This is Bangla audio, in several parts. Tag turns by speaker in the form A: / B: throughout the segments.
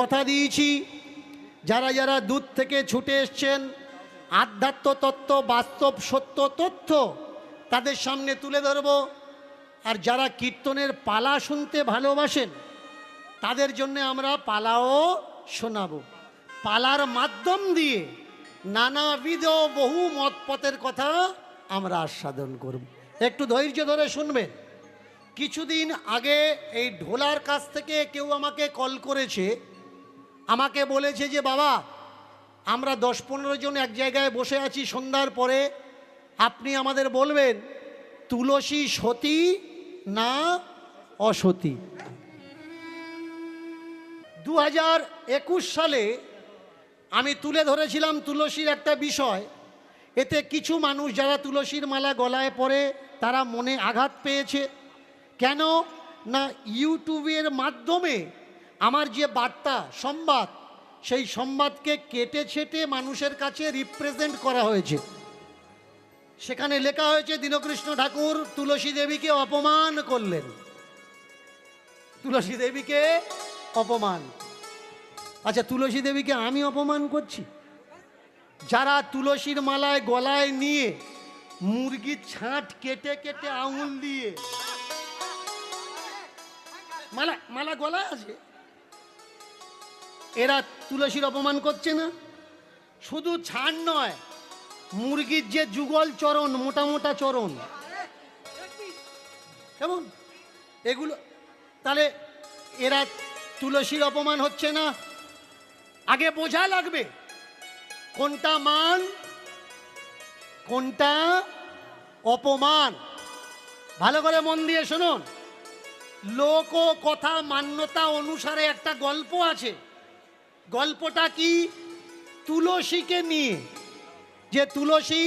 A: কথা দিয়েছি যারা যারা দূর থেকে ছুটে এসছেন আধ্যাত্ম তত্ত্ব বাস্তব সত্য তথ্য তাদের সামনে তুলে ধরব। আর যারা কীর্তনের পালা শুনতে ভালোবাসেন তাদের জন্য আমরা পালাও শোনাবো। পালার মাধ্যম দিয়ে নানাবিধ বহু মতপথের কথা আমরা আস্বাদন করব। একটু ধৈর্য ধরে শুনবেন। কিছুদিন আগে এই ঢোলার কাছ থেকে কেউ আমাকে কল করেছে, আমাকে বলেছে যে বাবা আমরা 10-15 জন এক জায়গায় বসে আছি সন্ধ্যার পরে, আপনি আমাদের বলবেন তুলসী সতী না অসতী। 2021 সালে আমি তুলে ধরেছিলাম তুলসীর একটা বিষয়। এতে কিছু মানুষ যারা তুলসীর মালা গলায় পরে তারা মনে আঘাত পেয়েছে। কেন না ইউটিউবের মাধ্যমে আমার যে বার্তা সংবাদ, সেই সংবাদকে কেটে ছেটে মানুষের কাছে রিপ্রেজেন্ট করা হয়েছে। সেখানে লেখা হয়েছে দীনকৃষ্ণ ঠাকুর তুলসী দেবীকে অপমান করলেন। তুলসী দেবীকে অপমান। আচ্ছা, তুলসী দেবীকে আমি অপমান করছি? যারা তুলসীর মালায় গলায় নিয়ে মুরগির ছাঁট কেটে কেটে আঙুল দিয়ে মালা গলায় আছে, এরা তুলসীর অপমান করছে না? শুধু ছাড় নয়, মুরগির যে যুগল চরণ, মোটা মোটা চরণ, কেমন এগুলো, তাহলে এরা তুলসীর অপমান হচ্ছে না? আগে বোঝা লাগবে কোনটা মান কোনটা অপমান। ভালো করে মন দিয়ে শুনুন। লোক কথা মান্যতা অনুসারে একটা গল্প আছে। গল্পটা কি? তুলসীকে নিয়ে। যে তুলসী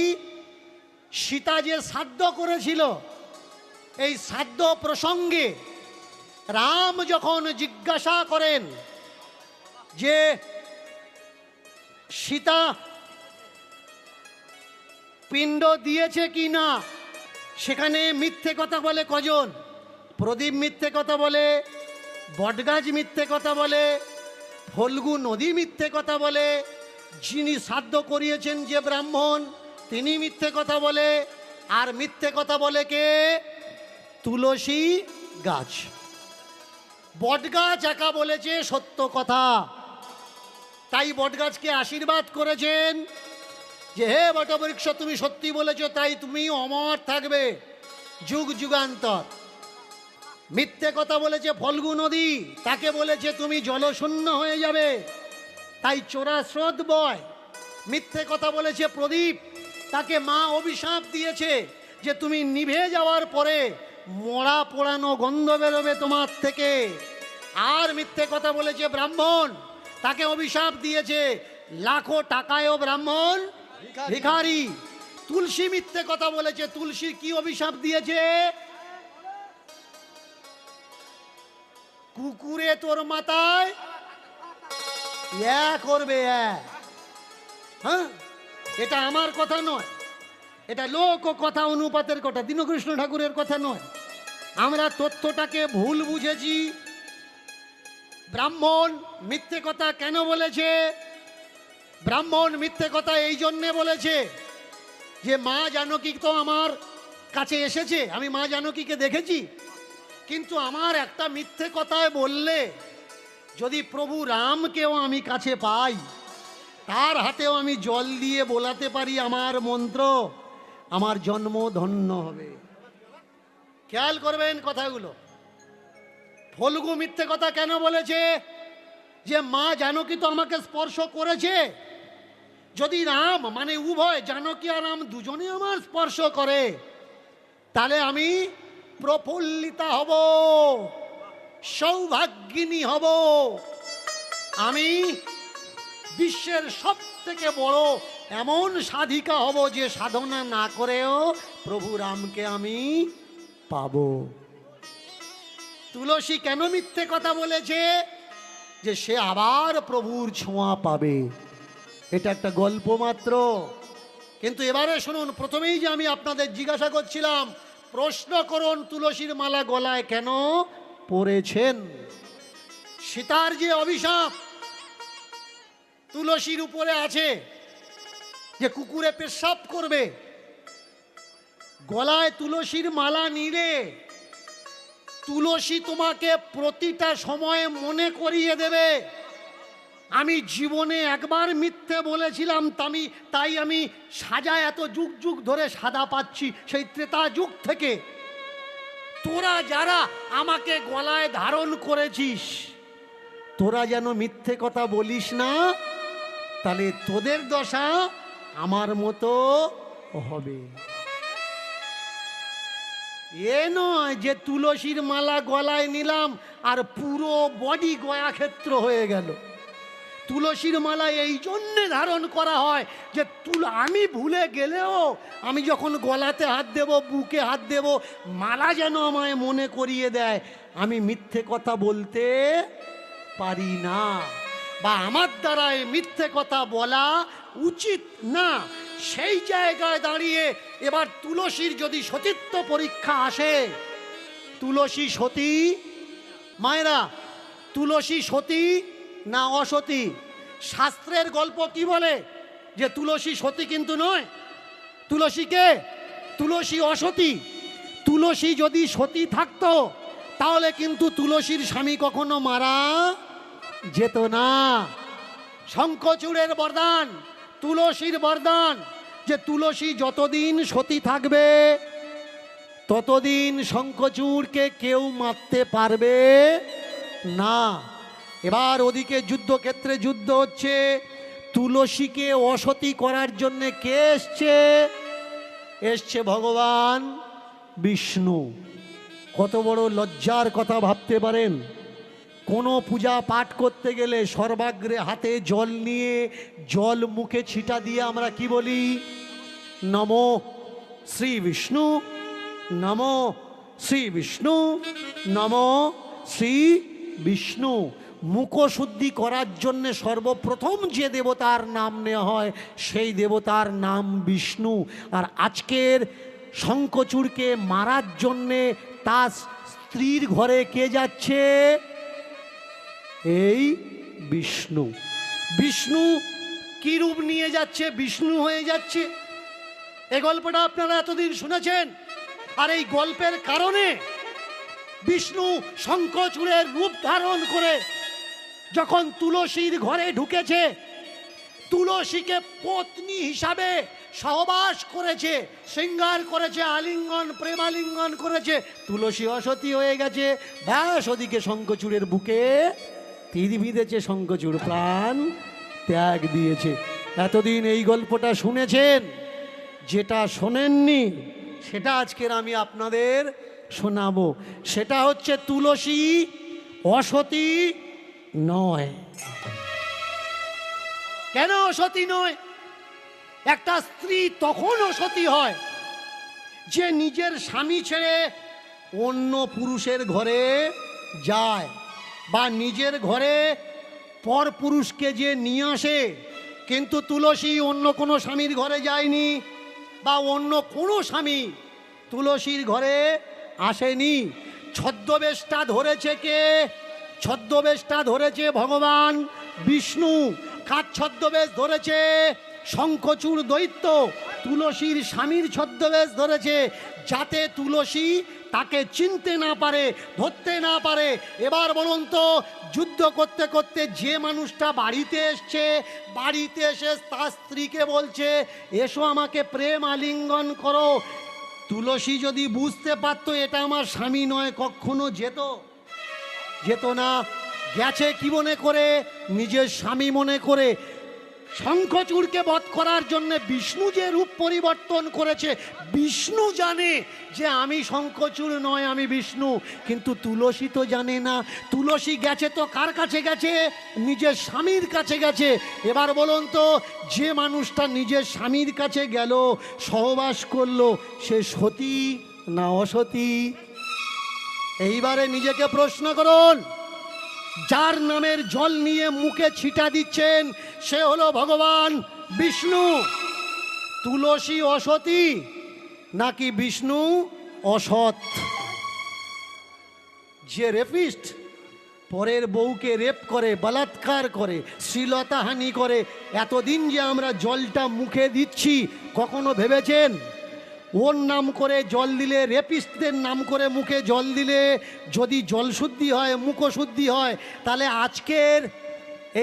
A: সীতা যে শ্রাদ্ধ করেছিল, এই শ্রাদ্ধ প্রসঙ্গে রাম যখন জিজ্ঞাসা করেন যে সীতা পিণ্ড দিয়েছে কি না, সেখানে মিথ্যে কথা বলে কজন? প্রদীপ মিথ্যে কথা বলে, বটগাছ মিথ্যে কথা বলে, ফল্গু নদী মিথ্যে কথা বলে, যিনি শ্রাদ্ধ করিয়েছেন যে ব্রাহ্মণ তিনি মিথ্যে কথা বলে, আর মিথ্যে কথা বলে কে? তুলসী গাছ। বটগাছ একা বলেছে সত্য কথা, তাই বটগাছকে আশীর্বাদ করেছেন যে হে বটবৃক্ষ তুমি সত্যি বলেছো, তাই তুমি অমর থাকবে যুগ যুগান্তর। মিথ্যে কথা বলেছে ফল্গু নদী, তাকে বলেছে তুমি জলশূন্য হয়ে যাবে, তাই চোরা স্রোত বয়। মিথ্যে কথা বলেছে প্রদীপ, তাকে মা অভিশাপ দিয়েছে যে তুমি নিভে যাওয়ার পরে মরা পোড়ানো গন্ধ বেরোবে তোমার থেকে। আর মিথ্যে কথা বলেছে ব্রাহ্মণ, তাকে অভিশাপ দিয়েছে লাখো টাকায়ও ব্রাহ্মণ ভিখারি। তুলসী মিথ্যে কথা বলেছে, তুলসীর কি অভিশাপ দিয়েছে? কুকুরে তোর মাথায় করবে। হ্যাঁ, এটা আমার কথা নয়, এটা লোক কথা অনুপাতের কথা, দীনকৃষ্ণ ঠাকুরের কথা নয়। আমরা তথ্যটাকে ভুল বুঝেছি। ব্রাহ্মণ মিথ্যে কথা কেন বলেছে? ব্রাহ্মণ মিথ্যে কথা এই জন্যে বলেছে যে মা জানকী তো আমার কাছে এসেছে, আমি মা জানকীকে দেখেছি, কিন্তু আমার একটা মিথ্যে কথায় বললে যদি প্রভু রামকেও আমি কাছে পাই, তার হাতেও আমি জল দিয়ে বোলাতে পারি আমার মন্ত্র, আমার জন্ম ধন্য হবে। খেয়াল করবেন কথাগুলো। ফল্গু মিথ্যে কথা কেন বলেছে? যে মা জানকী তো আমাকে স্পর্শ করেছে, যদি রাম মানে উভয় জানকী আর রাম দুজনে আমার স্পর্শ করে, তাহলে আমি প্রফুল্লিতা হব, সৌভাগ্যিনী হব, আমি বিশ্বের সব থেকে বড় এমন সাধিকা হব যে সাধনা না করেও প্রভু রামকে আমি পাব। তুলসী কেন মিথ্যে কথা বলেছে? যে সে আবার প্রভুর ছোঁয়া পাবে। এটা একটা গল্প মাত্র। কিন্তু এবারে শুনুন, প্রথমেই যে আমি আপনাদের জিজ্ঞাসা করছিলাম, প্রশ্ন করুন তুলসীর মালা গলায় কেন পরেছেন? সীতার যে অভিশাপ, তুলসীর উপরে আছে যে কুকুরে পেশাব করবে, গলায় তুলসীর মালা নিলে তুলসী তোমাকে প্রতিটা সময়ে মনে করিয়ে দেবে, আমি জীবনে একবার মিথ্যে বলেছিলাম, তাই আমি সাজা এত যুগ যুগ ধরে সাদা পাচ্ছি সেই ত্রেতা যুগ থেকে। তোরা যারা আমাকে গলায় ধারণ করেছিস, তোরা যেন মিথ্যে কথা বলিস না, তাহলে তোদের দশা আমার মতো হবে। এ নয় যে তুলসীর মালা গলায় নিলাম আর পুরো বডি গয়া ক্ষেত্র হয়ে গেল। তুলসীর মালা এই জন্যে ধারণ করা হয় যে আমি ভুলে গেলেও আমি যখন গলাতে হাত দেব, বুকে হাত দেব, মালা যেন আমায় মনে করিয়ে দেয় আমি মিথ্যে কথা বলতে পারি না, বা আমার দ্বারাই মিথ্যে কথা বলা উচিত না। সেই জায়গায় দাঁড়িয়ে এবার তুলসীর যদি সতীত্ব পরীক্ষা আসে, তুলসী সতী, মায়েরা তুলসী সতী না অসতী? শাস্ত্রের গল্প কি বলে যে তুলসী সতী কিন্তু নয়। তুলসীকে, তুলসী অসতী। তুলসী যদি সতী থাকতো তাহলে কিন্তু তুলসীর স্বামী কখনো মারা যেত না। শঙ্খচূড়ের বরদান, তুলসীর বরদান যে তুলসী যতদিন সতী থাকবে ততদিন শঙ্খচূড়কে কেউ মারতে পারবে না। এবার ওদিকে যুদ্ধক্ষেত্রে যুদ্ধ হচ্ছে, তুলসীকে অসতী করার জন্যে কে এসছে? এসছে ভগবান বিষ্ণু। কত বড় লজ্জার কথা ভাবতে পারেন। কোনো পূজা পাঠ করতে গেলে সর্বাগ্রে হাতে জল নিয়ে জল মুখে ছিটা দিয়ে আমরা কি বলি? নমো শ্রী বিষ্ণু, নমো শ্রী বিষ্ণু, নমো শ্রী বিষ্ণু। মুখশুদ্ধি করার জন্য সর্বপ্রথম যে দেবতার নাম নেওয়া হয় সেই দেবতার নাম বিষ্ণু। আর আজকের শঙ্খচূড়কে মারার জন্যে তার স্ত্রীর ঘরে কে যাচ্ছে? এই বিষ্ণু। বিষ্ণু কি রূপ নিয়ে যাচ্ছে? বিষ্ণু হয়ে যাচ্ছে। এই গল্পটা আপনারা এতদিন শুনেছেন, আর এই গল্পের কারণে বিষ্ণু শঙ্খচূড়ের রূপ ধারণ করে যখন তুলসীর ঘরে ঢুকেছে, তুলসীকে পত্নী হিসাবে সহবাস করেছে, শৃঙ্গার করেছে, আলিঙ্গন প্রেমালিঙ্গন করেছে, তুলসী অসতী হয়ে গেছে। ব্যাস ওদিকে শঙ্খচূড়ের বুকে তীর বিঁধেছে, শঙ্খচূড় প্রাণ ত্যাগ দিয়েছে। এতদিন এই গল্পটা শুনেছেন, যেটা শোনেননি সেটা আজকের আমি আপনাদের শোনাবো। সেটা হচ্ছে তুলসী অসতী নয়। কেন অসতী নয়? একটা স্ত্রী তখন অসতী হয় যে নিজের স্বামী ছেড়ে অন্য পুরুষের ঘরে যায়, বা নিজের ঘরে পর পুরুষকে যে নিয়ে আসে। কিন্তু তুলসী অন্য কোনো স্বামীর ঘরে যায়নি, বা অন্য কোনো স্বামী তুলসীর ঘরে আসেনি। ছদ্মবেশটা ধরেছে কে? ছদ্মবেশটা ধরেছে ভগবান বিষ্ণু। কার ছদ্মবেশ ধরেছে? শঙ্খচূড় দৈত্য তুলসীর স্বামীর ছদ্মবেশ ধরেছে, যাতে তুলসী তাকে চিনতে না পারে, ধরতে না পারে। এবার বলুন তো, যুদ্ধ করতে করতে যে মানুষটা বাড়িতে এসছে, বাড়িতে এসে তার স্ত্রীকে বলছে এসো আমাকে প্রেম আলিঙ্গন করো, তুলসী যদি বুঝতে পারতো এটা আমার স্বামী নয়, কখনো যেত না। গেছে কি মনে করে? নিজের স্বামী মনে করে। শঙ্খচূড়কে বধ করার জন্য বিষ্ণু যে রূপ পরিবর্তন করেছে, বিষ্ণু জানে যে আমি শঙ্খচূড় নয়, আমি বিষ্ণু। কিন্তু তুলসী তো জানে না। তুলসী গেছে তো কার কাছে গেছে? নিজের স্বামীর কাছে গেছে। এবার বলুন তো, যে মানুষটা নিজের স্বামীর কাছে গেল, সহবাস করলো, সে সতী না অসতী? এইবারে নিজেকে প্রশ্ন করুন। যার নামের জল নিয়ে মুখে ছিটা দিচ্ছেন সে হলো ভগবান বিষ্ণু। তুলসী অসতী নাকি বিষ্ণু অসৎ? যে রেপিস্ট পরের বউকে রেপ করে, বলাৎকার করে, শ্লীলতাহানি করে, এতদিন যে আমরা জলটা মুখে দিচ্ছি, কখনো ভেবেছেন ওর নাম করে জল দিলে, রেপিস্টদের নাম করে মুখে জল দিলে যদি জল শুদ্ধি হয়, মুখ শুদ্ধি হয়, তাহলে আজকের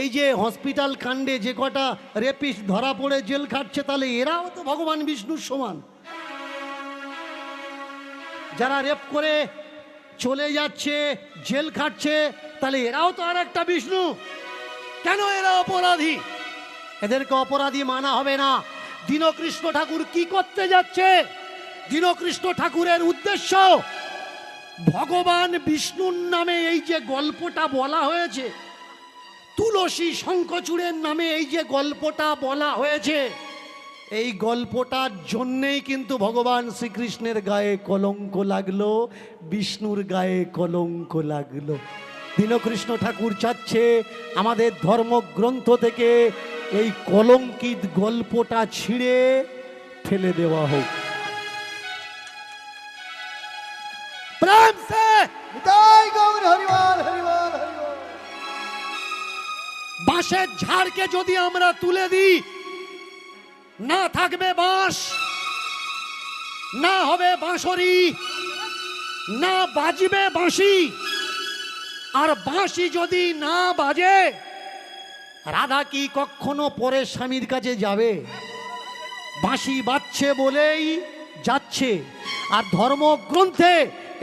A: এই যে হসপিটাল কাণ্ডে যে কটা রেপিস্ট ধরা পড়ে জেল খাটছে, তাহলে এরাও তো ভগবান বিষ্ণুর সমান। যারা রেপ করে চলে যাচ্ছে, জেল খাটছে, তাহলে এরাও তো আর একটা বিষ্ণু। কেন এরা অপরাধী? এদেরকে অপরাধী মানা হবে না। দীনকৃষ্ণ ঠাকুর কি করতে যাচ্ছে? দীনকৃষ্ণ ঠাকুরের উদ্দেশ্য ভগবান বিষ্ণুর নামে এই যে গল্পটা বলা হয়েছে, তুলসী শঙ্খচূড়ের নামে এই যে গল্পটা বলা হয়েছে, এই গল্পটার জন্যেই কিন্তু ভগবান শ্রীকৃষ্ণের গায়ে কলঙ্ক লাগলো, বিষ্ণুর গায়ে কলঙ্ক লাগলো। দীনকৃষ্ণ ঠাকুর চাচ্ছে আমাদের ধর্মগ্রন্থ থেকে এই কলঙ্কিত গল্পটা ছিঁড়ে ফেলে দেওয়া হোক। প্রেম সে
B: নিতাই গৌর হরিবল হরিবল হরিবল।
A: বাঁশের ঝাড়কে যদি আমরা তুলে দিই, না থাকবে বাঁশ, না হবে বাঁশরি, না বাজবে বাঁশি। আর বাঁশি যদি না বাজে, রাধা কি কখনো পরের স্বামীর কাছে যাবে? বাঁশি বাজছে বলেই যাচ্ছে। আর ধর্মগ্রন্থে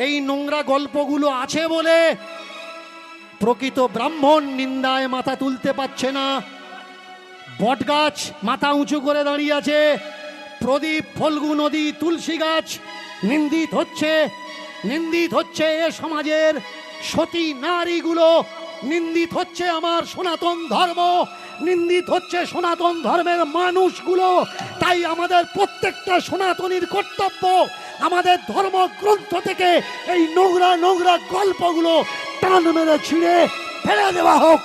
A: এই নোংরা গল্পগুলো আছে বলে প্রকৃত ব্রাহ্মণ নিন্দায় মাথা তুলতে পারছে না। বটগাছ মাথা উঁচু করে দাঁড়িয়ে আছে, প্রদীপ, ফল্গু নদী, তুলসী গাছ নিন্দিত হচ্ছে। নিন্দিত হচ্ছে এ সমাজের সতী নারীগুলো, নিন্দিত হচ্ছে আমার সনাতন ধর্ম, নিন্দিত হচ্ছে সনাতন ধর্মের মানুষগুলো। তাই আমাদের প্রত্যেকটা সনাতনীর কর্তব্য আমাদের ধর্মগ্রন্থ থেকে এই নোংরা নোংরা গল্পগুলো টান মেরে ছিঁড়ে ফেলে দেওয়া হোক।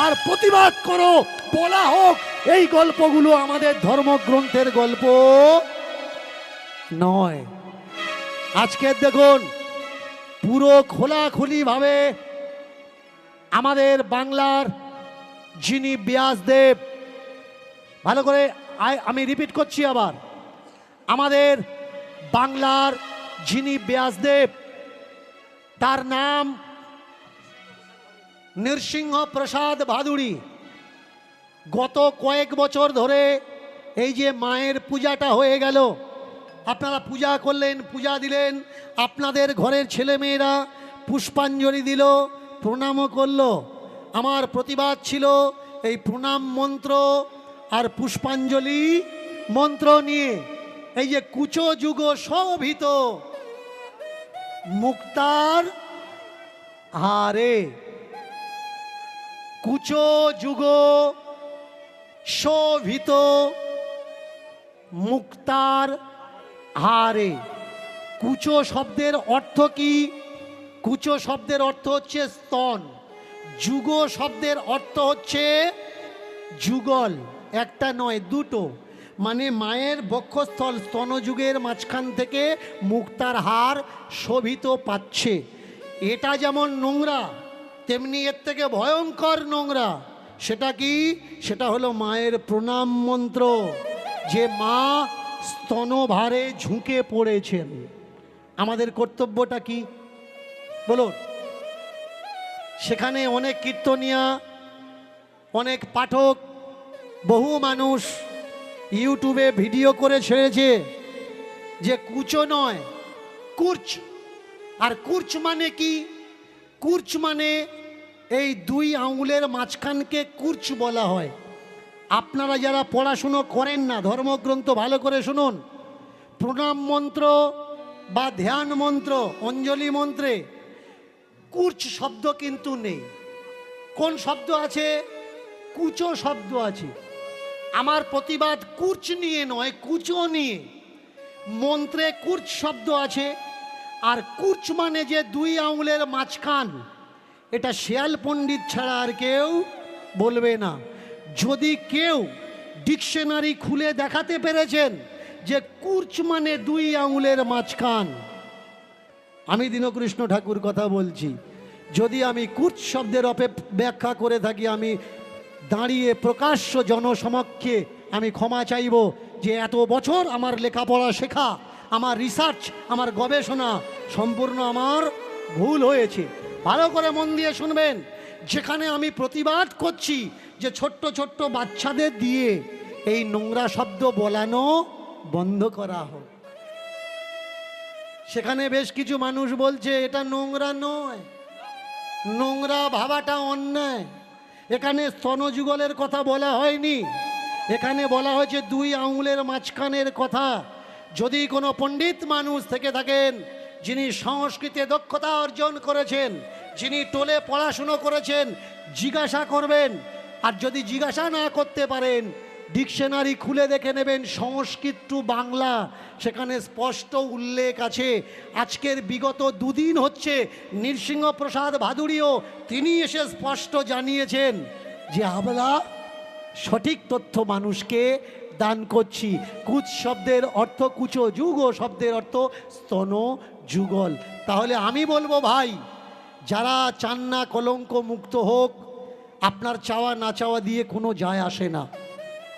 A: আর প্রতিবাদ করো, বলা হোক এই গল্পগুলো আমাদের ধর্মগ্রন্থের গল্প নয়। আজকে দেখুন পুরো খোলাখুলি ভাবে আমাদের বাংলার যিনি ব্যাসদেব, ভালো করে আমি রিপিট করছি আবার, আমাদের বাংলার যিনি ব্যাসদেব, তার নাম নৃসিংহ প্রসাদ ভাদুড়ী। গত কয়েক বছর ধরে এই যে মায়ের পূজাটা হয়ে গেল, আপনারা পূজা করলেন, পূজা দিলেন, আপনাদের ঘরের ছেলেমেয়েরা পুষ্পাঞ্জলি দিল, প্রণামও করলো। আমার প্রতিবাদ ছিল এই প্রণাম মন্ত্র আর পুষ্পাঞ্জলি মন্ত্র নিয়ে। এই যে কুচো যুগ শোভিত মুক্তার হারে, কুচো যুগ শোভিত মুক্তার হারে। কুচো শব্দের অর্থ কি? কুচো শব্দের অর্থ হচ্ছে স্তন, যুগ শব্দের অর্থ হচ্ছে যুগল, একটা নয় দুটো, মানে মায়ের বক্ষস্থল স্তনযুগের মাঝখান থেকে মুক্তার হার শোভিত পাচ্ছে। এটা যেমন নোংরা, তেমনি এর থেকে ভয়ঙ্কর নোংরা। সেটা কি? সেটা হলো মায়ের প্রণাম মন্ত্র, যে মা স্তনভারে ঝুঁকে পড়েছেন। আমাদের কর্তব্যটা কি বলুন? সেখানে অনেক কীর্তনিয়া, অনেক পাঠক, বহু মানুষ ইউটিউবে ভিডিও করে ছেড়েছে যে কুচো নয় কুর্চ। আর কুর্চ মানে কি? কুর্চ মানে এই দুই আঙুলের মাঝখানকে কুর্চ বলা হয়। আপনারা যারা পড়াশুনো করেন না, ধর্মগ্রন্থ ভালো করে শুনুন। প্রণাম মন্ত্র বা ধ্যান মন্ত্র, অঞ্জলি মন্ত্রে কুর্চ শব্দ কিন্তু নেই। কোন শব্দ আছে? কুচো শব্দ আছে। আমার প্রতিবাদ কুর্চ নিয়ে নয়, কুচো নিয়ে। মন্ত্রে কুর্চ শব্দ আছে। আর কুর্চ মানে যে দুই আঙুলের মাঝখান, এটা শেয়াল পণ্ডিত ছাড়া আর কেউ বলবে না। যদি কেউ ডিকশনারি খুলে দেখাতে পেরেছেন যে কুর্চ মানে দুই আঙুলের মাঝখান, আমি দীনকৃষ্ণ ঠাকুর কথা বলছি, যদি আমি কুৎ শব্দের ব্যাখ্যা করে থাকি, আমি দাঁড়িয়ে প্রকাশ্য জনসমক্ষে আমি ক্ষমা চাইব যে এত বছর আমার লেখাপড়া শেখা, আমার রিসার্চ, আমার গবেষণা সম্পূর্ণ আমার ভুল হয়েছে। ভালো করে মন দিয়ে শুনবেন, যেখানে আমি প্রতিবাদ করছি যে ছোট্ট ছোট্ট বাচ্চাদের দিয়ে এই নোংরা শব্দ বলানো বন্ধ করা হোক, সেখানে বেশ কিছু মানুষ বলছে এটা নোংরা নয়, নোংরা ভাবাটা অন্যায়। এখানে স্তনযুগলের কথা বলা হয়নি, এখানে বলা হয়েছে 2 আঙুলের মাঝখানের কথা। যদি কোনো পণ্ডিত মানুষ থেকে থাকেন, যিনি সংস্কৃতে দক্ষতা অর্জন করেছেন, যিনি টোলে পড়াশুনো করেছেন, জিজ্ঞাসা করবেন। আর যদি জিজ্ঞাসা না করতে পারেন, ডিকশনারি খুলে দেখে নেবেন সংস্কৃত টু বাংলা, সেখানে স্পষ্ট উল্লেখ আছে। আজকের বিগত 2 দিন হচ্ছে নৃসিংহপ্রসাদ ভাদুড়িও তিনি এসে স্পষ্ট জানিয়েছেন যে আমরা সঠিক তথ্য মানুষকে দান করছি। কুচ শব্দের অর্থ কুচো, যুগ শব্দের অর্থ স্তন যুগল। তাহলে আমি বলবো ভাই, যারা চান না কলঙ্ক মুক্ত হোক, আপনার চাওয়া না চাওয়া দিয়ে কোনো যায় আসে না।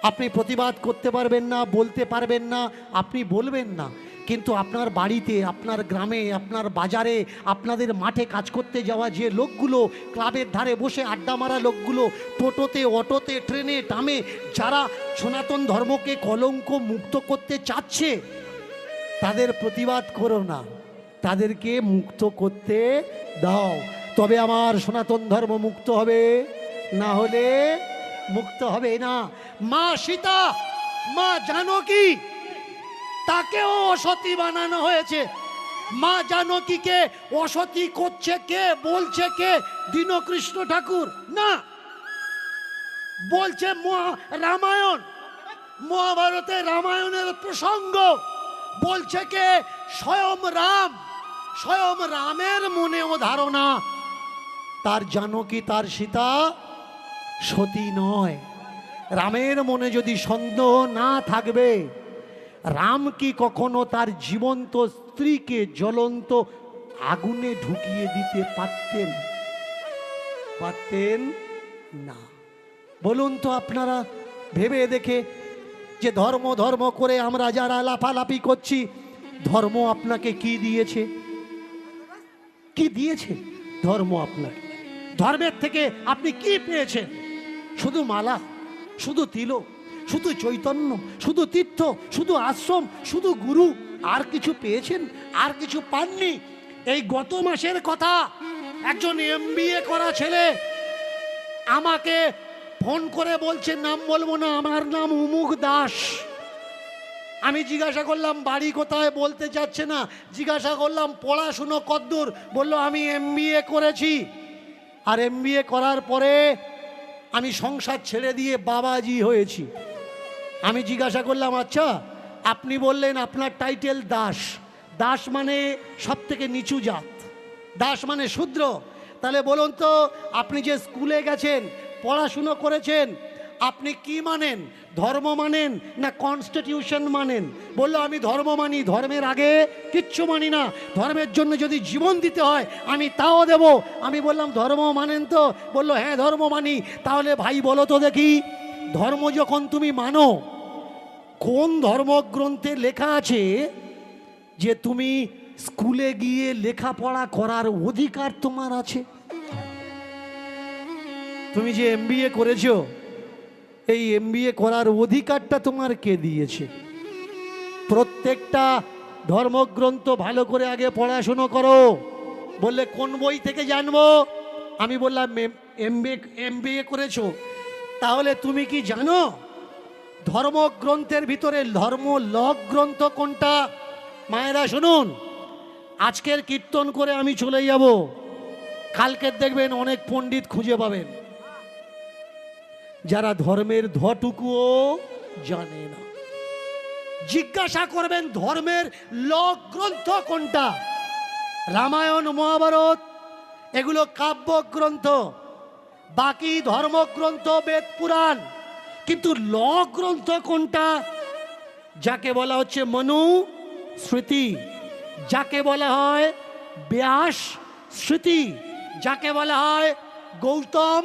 A: আপনি প্রতিবাদ করতে পারবেন না, বলতে পারবেন না, আপনি বলবেন না, কিন্তু আপনার বাড়িতে, আপনার গ্রামে, আপনার বাজারে, আপনাদের মাঠে কাজ করতে যাওয়া যে লোকগুলো, ক্লাবের ধারে বসে আড্ডা মারা লোকগুলো, টোটোতে, অটোতে, ট্রেনে, ট্রামে যারা সনাতন ধর্মকে কলঙ্ক মুক্ত করতে চাচ্ছে, তাদের প্রতিবাদ করো না, তাদেরকে মুক্ত করতে দাও, তবে আমার সনাতন ধর্ম মুক্ত হবে, না হলে মুক্ত হবে না। মা সীতা, মা জানকী, তাকেও অসতী বানানো হয়েছে। মা জানকীকে অসতী করছে কে, বলছে কে? দীনকৃষ্ণ ঠাকুর না, বলছে রামায়ণ, মহাভারতে রামায়ণের প্রসঙ্গ বলছে কে? স্বয়ং রাম। স্বয়ং রামের মনেও ধারণা তার জানকী, তার সীতা সতী নয়। রামের মনে যদি সন্দেহ না থাকবে, রাম কি কখনো তার জীবন্ত স্ত্রীকে জ্বলন্ত আগুনে ঢুকিয়ে দিতে পারতেন? পারতেন না। বলুন তো আপনারা ভেবে দেখে, যে ধর্ম ধর্ম করে আমরা যারা লাফালাফি করছি, ধর্ম আপনাকে কি দিয়েছে? কি দিয়েছে ধর্ম আপনাকে? ধর্মের থেকে আপনি কি পেয়েছেন? শুধু মালা, শুধু তিলক, শুধু চৈতন্য, শুধু তীর্থ, শুধু আশ্রম, শুধু গুরু। আর কিছু পেয়েছেন? আর কিছু পাননি। এই গত মাসের কথা, একজন MBA করা ছেলে আমাকে ফোন করে বলছে, নাম বলবো না, আমার নাম উমুক দাস। আমি জিজ্ঞাসা করলাম বাড়ি কোথায়, বলতে চাচ্ছে না। জিজ্ঞাসা করলাম পড়াশুনো কদ্দূর, বলল আমি MBA করেছি। আর MBA করার পরে আমি সংসার ছেড়ে দিয়ে বাবাজি হয়েছি। আমি জিজ্ঞাসা করলাম, আচ্ছা আপনি বললেন আপনার টাইটেল দাস, দাস মানে সব থেকে নিচু জাত, দাস মানে শূদ্র, তাহলে বলুন তো আপনি যে স্কুলে গেছেন, পড়াশুনো করেছেন, আপনি কি মানেন? ধর্ম মানেন না কনস্টিটিউশন মানেন? বলল আমি ধর্ম মানি, ধর্মের আগে কিচ্ছু মানি না, ধর্মের জন্য যদি জীবন দিতে হয় আমি তাও দেব। আমি বললাম ধর্ম মানেন তো? বলল হ্যাঁ ধর্ম মানি। তাহলে ভাই বলো তো দেখি, ধর্ম যখন তুমি মানো, কোন ধর্মগ্রন্থে লেখা আছে যে তুমি স্কুলে গিয়ে লেখাপড়া করার অধিকার তোমার আছে? তুমি যে MBA করেছো, এই MBA করার অধিকারটা তোমার কে দিয়েছে? প্রত্যেকটা ধর্মগ্রন্থ ভালো করে আগে পড়াশুনো করো। বললে কোন বই থেকে জানবো? আমি বললাম MBA করেছো, তাহলে তুমি কি জানো ধর্মগ্রন্থের ভিতরে ধর্ম লগ গ্রন্থ কোনটা? মায়েরা শুনুন, আজকের কীর্তন করে আমি চলে যাব, কালকের দেখবেন অনেক পণ্ডিত খুঁজে পাবেন যারা ধর্মের ধটুকুও জানে না। জিজ্ঞাসা করবেন ধর্মের লগ গ্রন্থ কোনটা? রামায়ণ, মহাভারত এগুলো কাব্য গ্রন্থ, বাকি ধর্মগ্রন্থ বেদ পুরাণ। কিন্তু লগ গ্রন্থ কোনটা? যাকে বলা হচ্ছে মনু স্মৃতি, যাকে বলা হয় ব্যাস স্মৃতি, যাকে বলা হয় গৌতম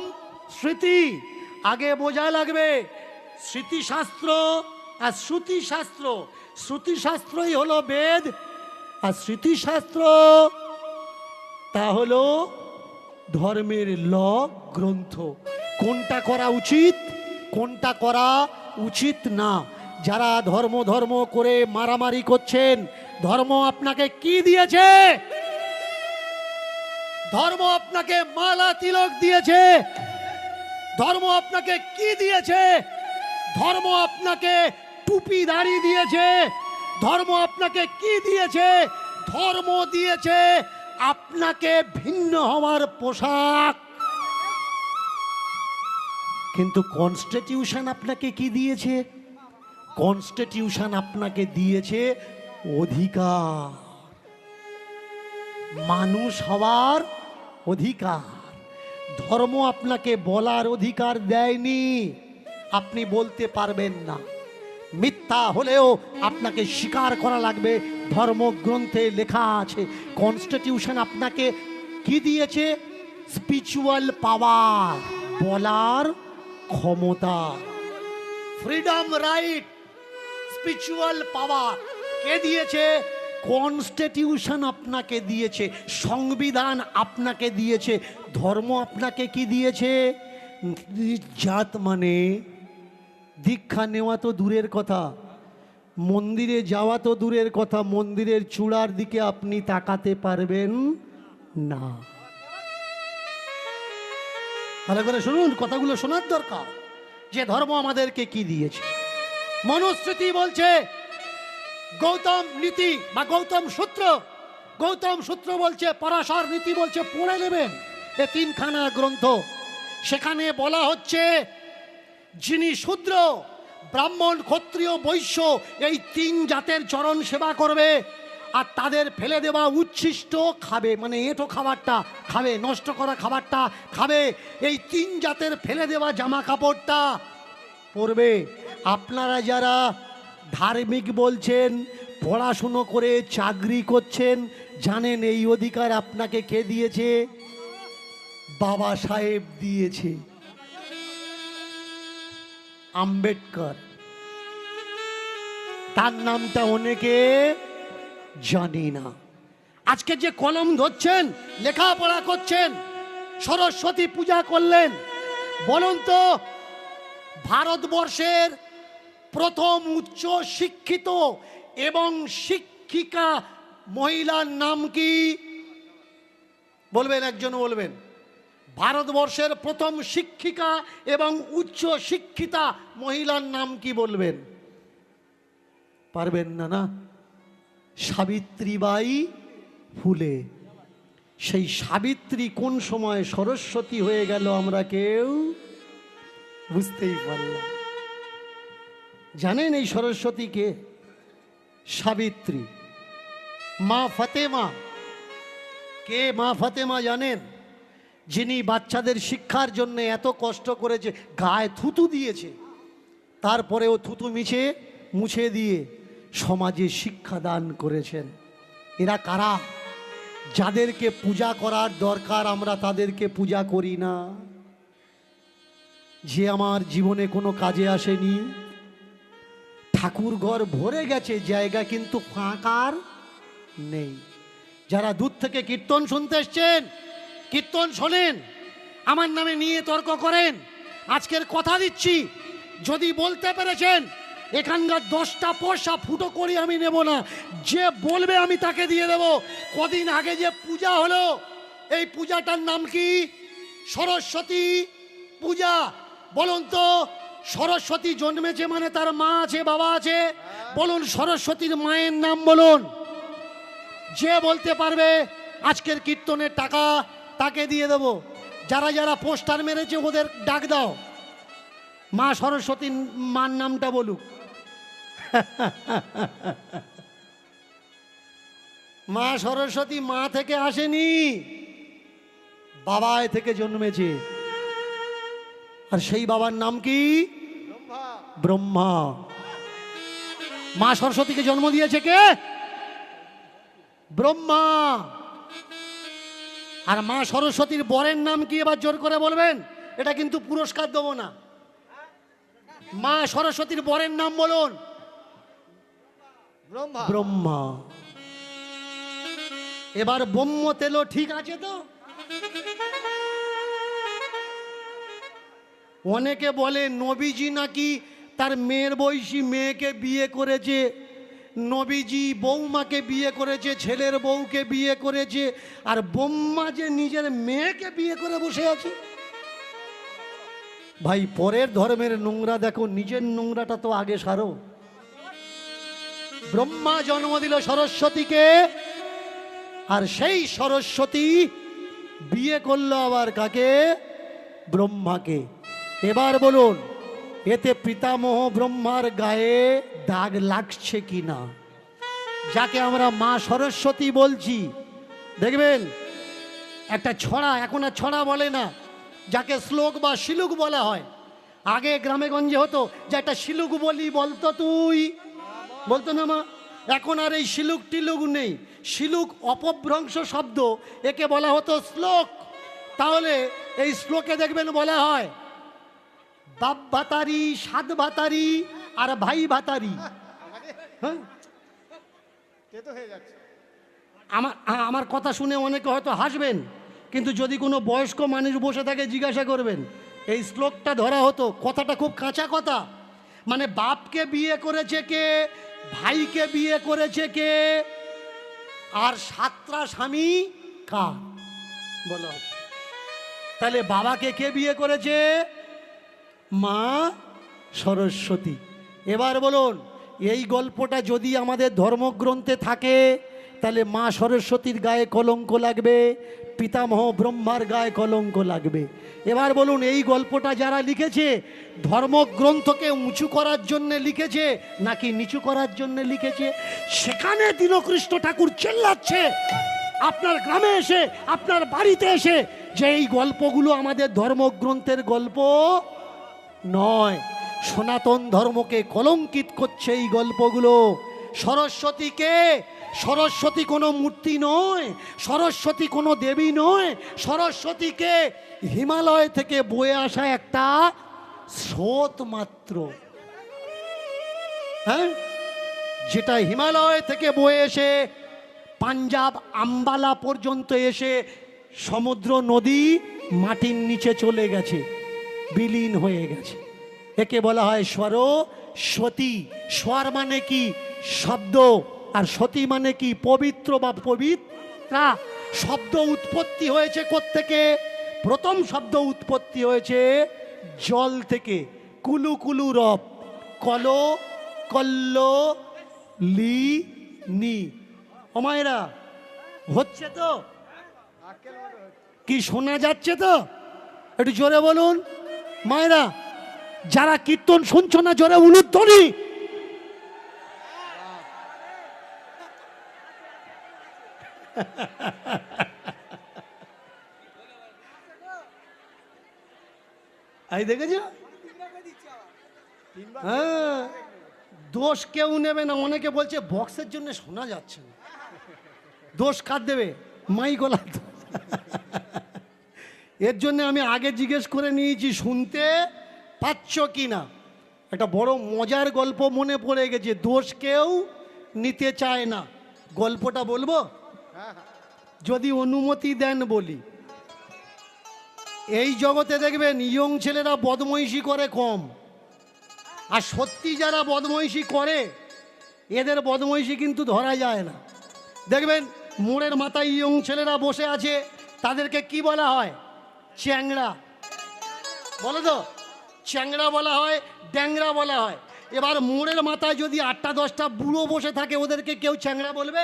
A: স্মৃতি। আগে বোঝা লাগবে স্মৃতিশাস্ত্র আর শ্রুতিশাস্ত্র। শ্রুতিশাস্ত্রই হলো বেদ, আর স্মৃতিশাস্ত্র তা হলো ধর্মের ল গ্রন্থ। কোনটা করা উচিত, কোনটা করা উচিত না। যারা ধর্ম ধর্ম করে মারামারি করছেন, ধর্ম আপনাকে কি দিয়েছে? ধর্ম আপনাকে মালা তিলক দিয়েছে। ধর্ম আপনাকে কি দিয়েছে? ধর্ম আপনাকে টুপি দাড়ি দিয়েছে। ধর্ম আপনাকে কি দিয়েছে? ধর্ম দিয়েছে আপনাকে ভিন্ন হওয়ার পোশাক। কিন্তু কনস্টিটিউশন আপনাকে কি দিয়েছে? কনস্টিটিউশন আপনাকে দিয়েছে অধিকার, মানুষ হওয়ার অধিকার। ধর্ম আপনাকে বলার অধিকার দেয়নি, আপনি বলতে পারবেন না। মিথ্যা হলেও আপনাকে স্বীকার করা লাগবে, ধর্মগ্রন্থে লেখা আছে। কনস্টিটিউশন আপনাকে কি দিয়েছে? স্পিরিচুয়াল পাওয়ার, বলার ক্ষমতা, ফ্রিডম, রাইট, স্পিরিচুয়াল পাওয়ার কে দিয়েছে? কনস্টিটিউশন আপনাকে দিয়েছে, সংবিধান আপনাকে দিয়েছে। ধর্ম আপনাকে কি দিয়েছে? জাত, মানে দীক্ষা নেওয়া তো দূরের কথা, মন্দিরে যাওয়া তো দূরের কথা, মন্দিরের চূড়ার দিকে আপনি তাকাতে পারবেন না। ভালো করে শুনুন, কথাগুলো শোনার দরকার, যে ধর্ম আমাদেরকে কি দিয়েছে। মনুস্মৃতি বলছে গৌতম নীতি বা গৌতম সূত্র। গৌতম সূত্র বলছে, পরাশর নীতি বলছে, পড়ে নেবেন, এ তিনখানা গ্রন্থ। সেখানে বলা হচ্ছে যিনি শূদ্র, ব্রাহ্মণ, ক্ষত্রিয়, বৈশ্য, এই তিন জাতের চরণ সেবা করবে আর তাদের ফেলে দেওয়া উচ্ছিষ্ট খাবে, মানে এঁটো খাবারটা খাবে, নষ্ট করা খাবারটা খাবে, এই তিন জাতের ফেলে দেওয়া জামা কাপড়টা পরবে। আপনারা যারা ধার্মিক বলছেন, পড়াশুনো করে চাকরি করছেন, জানেন এই অধিকার আপনাকে কে দিয়েছে? বাবা সাহেব দিয়েছে, আম্বেদকর। তার নামটা অনেকে জানি না। আজকে যে কলম ধরছেন, লেখাপড়া করছেন, সরস্বতী পূজা করলেন, বলুন তো ভারতবর্ষের প্রথম উচ্চ শিক্ষিত এবং শিক্ষিকা মহিলার নাম কি? বলবেন, একজন বলবেন। ভারতবর্ষের প্রথম শিক্ষিকা এবং উচ্চ শিক্ষিতা মহিলার নাম কি বলবেন? পারবেন না, না? সাবিত্রীবাই ফুলে। সেই সাবিত্রী কোন সময় সরস্বতী হয়ে গেল আমরা কেউ বুঝতেই পারলাম। জানেন এই সরস্বতী কে? সাবিত্রী, মা ফতেমা। কে মা ফতেমা জানেন? যিনি বাচ্চাদের শিক্ষার জন্য এত কষ্ট করেছে, গায়ে থুতু দিয়েছে, তারপরেও থুতু মুছে দিয়ে সমাজে শিক্ষা দান করেছেন। এরা কারা? যাদেরকে পূজা করার দরকার আমরা তাদেরকে পূজা করি না। যে আমার জীবনে কোনো কাজে আসেনি, ঠাকুর ঘর ভরে গেছে, জায়গা কিন্তু ফাঁকার নেই। যারা দূর থেকে কীর্তন শুনতে এসছেন, কীর্তন শোনেন, আমার নামে নিয়ে তর্ক করেন, আজকের কথা দিচ্ছি, যদি বলতে পেরেছেন এখানকার 10টা পয়সা ফুটো করি আমি নেব না, যে বলবে আমি তাকে দিয়ে দেব। কদিন আগে যে পূজা হলো, এই পূজাটার নাম কি? সরস্বতী পূজা। বলুন তো, সরস্বতী জন্মেছে মানে তার মা আছে, বাবা আছে। বলুন সরস্বতীর মায়ের নাম বলুন। যে বলতে পারবে আজকের কীর্তনের টাকা তাকে দিয়ে দেব। যারা যারা পোস্টার মেরেছে ওদের ডাক দাও, মা সরস্বতীর মার নামটা বলুক। মা সরস্বতী মা থেকে আসেনি, বাবায় থেকে জন্মেছে। আর সেই বাবার নাম কি? ব্রহ্মা। মা সরস্বতীকে জন্ম দিয়েছে কে? ব্রহ্মা। আর মা সরস্বতীর বরের নাম কি এবার জোর করে বলবেন? এটা কিন্তু পুরস্কার দেবো না। মা সরস্বতীর বরের নাম বলুন।
B: ব্রহ্মা।
A: ব্রহ্মা। এবার ব্রহ্ম তেলো ঠিক আছে তো? অনেকে বলে নবীজি নাকি তার মেয়ের বয়সী মেয়েকে বিয়ে করেছে, নবীজি বৌমাকে বিয়ে করেছে, ছেলের বউকে বিয়ে করেছে, আর ব্রহ্মা যে নিজের মেয়েকে বিয়ে করে বসে আছে। ভাই পরের ধর্মের নোংরা দেখো, নিজের নোংরাটা তো আগে সারো। ব্রহ্মা জন্ম দিল সরস্বতীকে, আর সেই সরস্বতী বিয়ে করলো আবার কাকে? ব্রহ্মাকে। এবার বলুন, এতে পিতামহ ব্রহ্মার গায়ে দাগ লাগছে কি না? যাকে আমরা মা সরস্বতী বলছি, দেখবেন একটা ছড়া, এখন আর ছড়া বলে না, যাকে শ্লোক বা শিলুক বলা হয়। আগে গ্রামে গঞ্জে হতো যে একটা শিলুক বলি, বলতো তুই, বলতো না মা? এখন আর এই শিলুক টিলুক নেই। শিলুক অপভ্রংশ শব্দ, একে বলা হতো শ্লোক। তাহলে এই শ্লোকে দেখবেন বলা হয় বাপ ভাতারি, সাত ভাতারি আর ভাই ভাতারি। হ্যাঁ,
B: তেতো হয়ে যাচ্ছে।
A: আমার কথা শুনে অনেকে হয়তো হাসবেন, কিন্তু যদি কোনো বয়স্ক মানুষ বসে থাকে জিজ্ঞাসা করবেন, এই শ্লোকটা ধরা হতো। কথাটা খুব কাঁচা কথা। মানে বাপকে বিয়ে করেছে কে, ভাইকে বিয়ে করেছে কে, আর সাতটা স্বামী কার বলা হচ্ছে। তাহলে বাবাকে কে বিয়ে করেছে? মা সরস্বতী। এবার বলুন, এই গল্পটা যদি আমাদের ধর্মগ্রন্থে থাকে, তাহলে মা সরস্বতীর গায়ে কলঙ্ক লাগবে, পিতামহ ব্রহ্মার গায়ে কলঙ্ক লাগবে। এবার বলুন, এই গল্পটা যারা লিখেছে, ধর্মগ্রন্থকে উঁচু করার জন্য লিখেছে নাকি নিচু করার জন্য লিখেছে? সেখানে দীনকৃষ্ণ ঠাকুর চেল্লাচ্ছে আপনার গ্রামে এসে, আপনার বাড়িতে এসে, যে এই গল্পগুলো আমাদের ধর্মগ্রন্থের গল্প নয়, সনাতন ধর্মকে কলঙ্কিত করছে এই গল্পগুলো। সরস্বতীকে, সরস্বতী কোনো মূর্তি নয়, সরস্বতী কোনো দেবী নয়, সরস্বতীকে হিমালয় থেকে বয়ে আসা একটা স্রোত মাত্র। হ্যাঁ, যেটা হিমালয় থেকে বয়ে এসে পাঞ্জাব আম্বালা পর্যন্ত এসে সমুদ্র নদী মাটির নিচে চলে গেছে, বিলীন হয়ে গেছে। একে বলা হয় সরস্বতী। স্বর মানে কি? শব্দ। আর সতী মানে কি? পবিত্র বা পবিত্রা। শব্দ উৎপত্তি হয়েছে কোত্থেকে? প্রথম শব্দ উৎপত্তি হয়েছে জল থেকে। কুলু কুলু রব, কল কল্ল লি নি। অমায়েরা হচ্ছে তো? কি শোনা যাচ্ছে তো? একটু জোরে বলুন মায়েরা। যারা কীর্তন শুনছো না, জোরে উলুধ্বনি। এই দেখেছ? হ্যাঁ, দোষ কেউ নেবে না। অনেকে বলছে বক্সের জন্য শোনা যাচ্ছে না। দোষ কার দেবে? মাই গলা। এর জন্য আমি আগে জিজ্ঞেস করে নিয়েছি শুনতে পাচ্ছ কি না। একটা বড় মজার গল্প মনে পড়ে গেছে, দোষ কেউ নিতে চায় না। গল্পটা বলবো যদি অনুমতি দেন বলি। এই জগতে দেখবেন ইয়ং ছেলেরা বদমৈশি করে কম, আর সত্যি যারা বদমৈশি করে এদের বদমৈশি কিন্তু ধরা যায় না। দেখবেন মোড়ের মাথায় ইয়ং ছেলেরা বসে আছে, তাদেরকে কি বলা হয়? চ্যাংড়া। বলো তো, চ্যাংড়া বলা হয়, ড্যাংরা বলা হয়। এবার মোড়ের মাথায় যদি 8টা 10টা বুড়ো বসে থাকে, ওদেরকে কেউ চ্যাংড়া বলবে?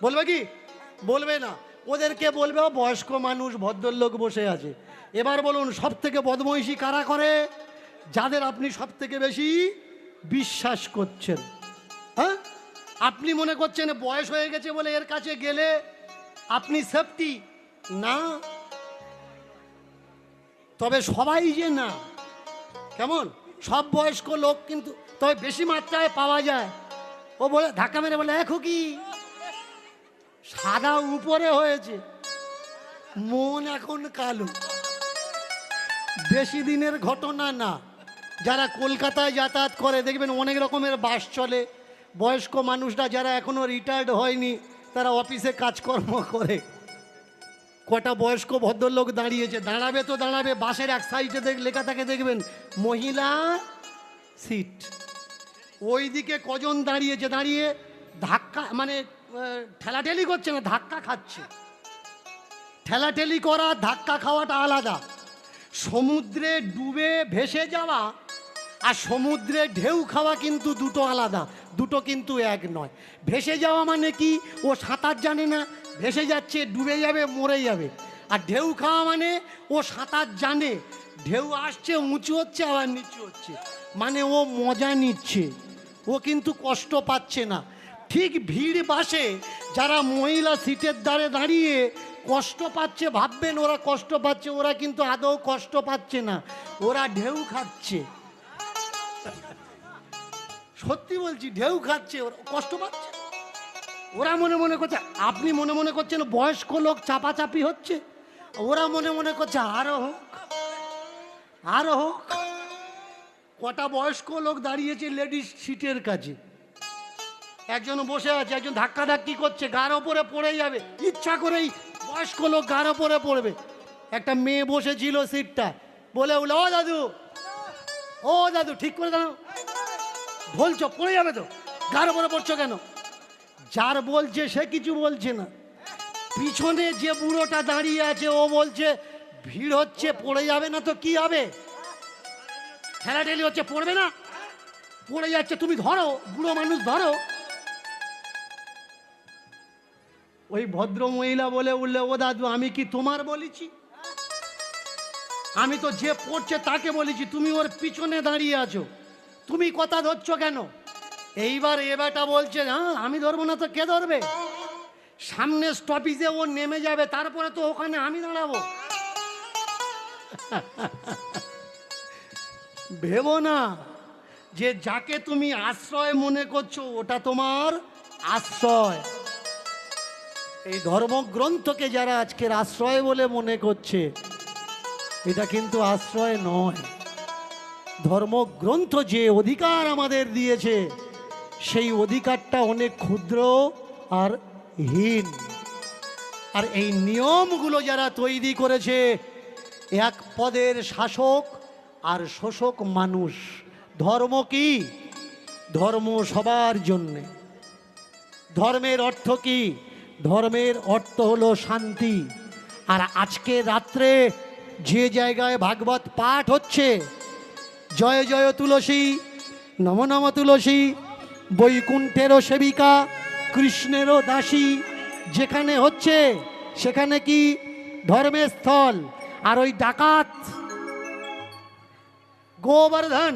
A: বলবে কি? বলবে না। ওদেরকে বলবে ও বয়স্ক মানুষ, ভদ্রলোক বসে আছে। এবার বলুন, সব থেকে বদমৈশি কারা করে? যাদের আপনি সব থেকে বেশি বিশ্বাস করছেন। হ্যাঁ, আপনি মনে করছেন বয়স হয়ে গেছে বলে এর কাছে গেলে আপনি সেফটি না। তবে সবাই যে না, কেমন সব বয়স্ক লোক কিন্তু, তবে বেশি মাত্রায় পাওয়া যায়। ও বলে ধাক্কা মেরে বলে, এখন কি সাদা উপরে হয়েছে, মন এখন কালো। বেশি দিনের ঘটনা না। যারা কলকাতায় যাতায়াত করে দেখবেন অনেক রকমের বাস চলে, বয়স্ক মানুষরা যারা এখনো রিটায়ার্ড হয়নি তারা অফিসে কাজকর্ম করে। কটা বয়স্ক ভদ্রলোক দাঁড়িয়েছে, দাঁড়াবে তো দাঁড়াবে, বাসের এক সাইডে লেখা থাকে দেখবেন মহিলা সিট। ওই দিকে কজন দাঁড়িয়েছে, দাঁড়িয়ে ধাক্কা মানে ঠেলাঠেলি করছে না, ধাক্কা খাচ্ছে। ঠেলাঠেলি করা ধাক্কা খাওয়াটা আলাদা। সমুদ্রে ডুবে ভেসে যাওয়া আর সমুদ্রে ঢেউ খাওয়া কিন্তু দুটো আলাদা, দুটো কিন্তু এক নয়। ভেসে যাওয়া মানে কি, ও সাঁতার জানে না, ভেসে যাচ্ছে, ডুবে যাবে, মরে যাবে। আর ঢেউ খাওয়া মানে ও সাঁতার জানে, ঢেউ আসছে, উঁচু হচ্ছে আবার নিচু হচ্ছে, মানে ও মজা নিচ্ছে, ও কিন্তু কষ্ট পাচ্ছে না। ঠিক ভিড় বাসে যারা মহিলা সিটের ধারে দাঁড়িয়ে কষ্ট পাচ্ছে, ভাববেন ওরা কষ্ট পাচ্ছে, ওরা কিন্তু আদৌ কষ্ট পাচ্ছে না, ওরা ঢেউ খাচ্ছে। সত্যি বলছি, ঢেউ খাচ্ছে, ওরা কষ্ট পাচ্ছে। ওরা মনে মনে করছে, আপনি মনে মনে করছেন বয়স্ক লোক চাপাচাপি হচ্ছে, ওরা মনে মনে করছে আরো হোক আরো হোক। কটা বয়স্ক লোক দাঁড়িয়েছে লেডিস সিটের কাছে, একজন বসে আছে, একজন ধাক্কাধাক্কি করছে, গার ওপরে পড়ে যাবে, ইচ্ছা করেই বয়স্ক লোক গার ওপরে পড়বে। একটা মেয়ে বসেছিল সিটটা, বলে উঠলো, ও দাদু, ও দাদু ঠিক করে দাও, বলছো পড়ে যাবে তো, গার ওপরে পড়ছো কেন? যার বলছে সে কিছু বলছে না, পিছনে যে বুড়োটা দাঁড়িয়ে আছে ও বলছে ভিড় হচ্ছে, পড়ে যাবে না তো কি হবে, ঠেলাঠেলি হচ্ছে, পড়বে না, পড়ে যাচ্ছে, তুমি ধরো, বুড়ো মানুষ ধরো। ওই ভদ্র মহিলা বলে উঠলে, ও দাদু আমি কি তোমার বলেছি? আমি তো যে পড়ছে তাকে বলেছি, তুমি ওর পিছনে দাঁড়িয়ে আছো, তুমি কথা ধরছো কেন? এইবার এ বেটা বলছে, হ্যাঁ আমি ধরবো না তো কে ধরবে? সামনে স্টপেজে ও নেমে যাবে, তারপরে তো ওখানে আমি দাঁড়াবো। ভেবো না যে যাকে তুমি আশ্রয় মনে করছো ওটা তোমার আশ্রয়। এই ধর্মগ্রন্থকে যারা আজকের আশ্রয় বলে মনে করছে, এটা কিন্তু আশ্রয় নয়। ধর্মগ্রন্থ যে অধিকার আমাদের দিয়েছে, সেই অধিকারটা অনেক ক্ষুদ্র আর হীন। আর এই নিয়মগুলো যারা তৈরি করেছে, এক পদের শাসক আর শোষক মানুষ। ধর্ম কি? ধর্ম সবার জন্যে। ধর্মের অর্থ কি? ধর্মের অর্থ হলো শান্তি। আর আজকে রাত্রে যে জায়গায় ভাগবত পাঠ হচ্ছে, জয় জয় তুলসী, নম নম তুলসী, বৈকুণ্ঠেরও সেবিকা, কৃষ্ণেরও দাসী, যেখানে হচ্ছে সেখানে কি ধর্মের স্থল। আর ওই ডাকাত গোবর্ধন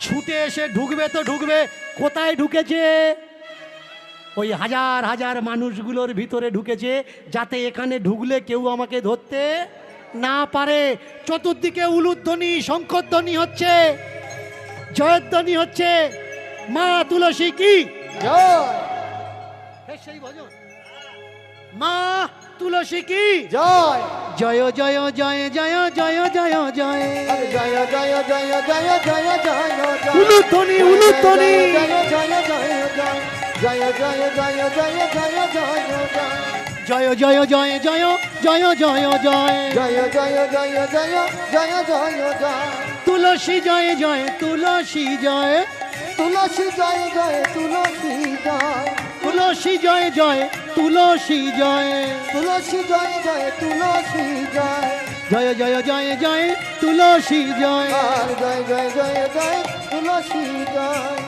A: ছুটে এসে ঢুকবে তো ঢুকবে, কোথায় ঢুকেছে? ওই হাজার হাজার মানুষগুলোর ভিতরে ঢুকেছে, যাতে এখানে ঢুকলে কেউ আমাকে ধরতে না পারে। চতুর্দিকে উলুধ্বনি, শঙ্খধ্বনি হচ্ছে, জয়ধ্বনি হচ্ছে, মা তুলসী কি
B: জয়,
A: সেই ভজন, মা তুলসী কি
B: জয়,
A: জয় জয় জয় জয় জয় জয় জয়,
B: আরে জয় জয় জয় জয় জয় জয় জয়,
A: উলুধ্বনি উলুধ্বনি,
B: জয় জয় জয় জয় জয় জয় জয় জয় জয় জয়
A: জয় জয় জয় জয় জয় জয় জয়,
B: জয় জয় জয় জয় জয় জয় জয়,
A: তুলসী জয় জয় তুলসী জয়,
B: তুলসী জয় জয় তুলসী জয়,
A: তুলসী জয় জয় তুলসী জয়,
B: তুলসী জয় জয় তুলসী জয়,
A: জয় জয় জয় জয় তুলসী জয়।
B: আর জয় জয় জয় জয় তুলসী জয়।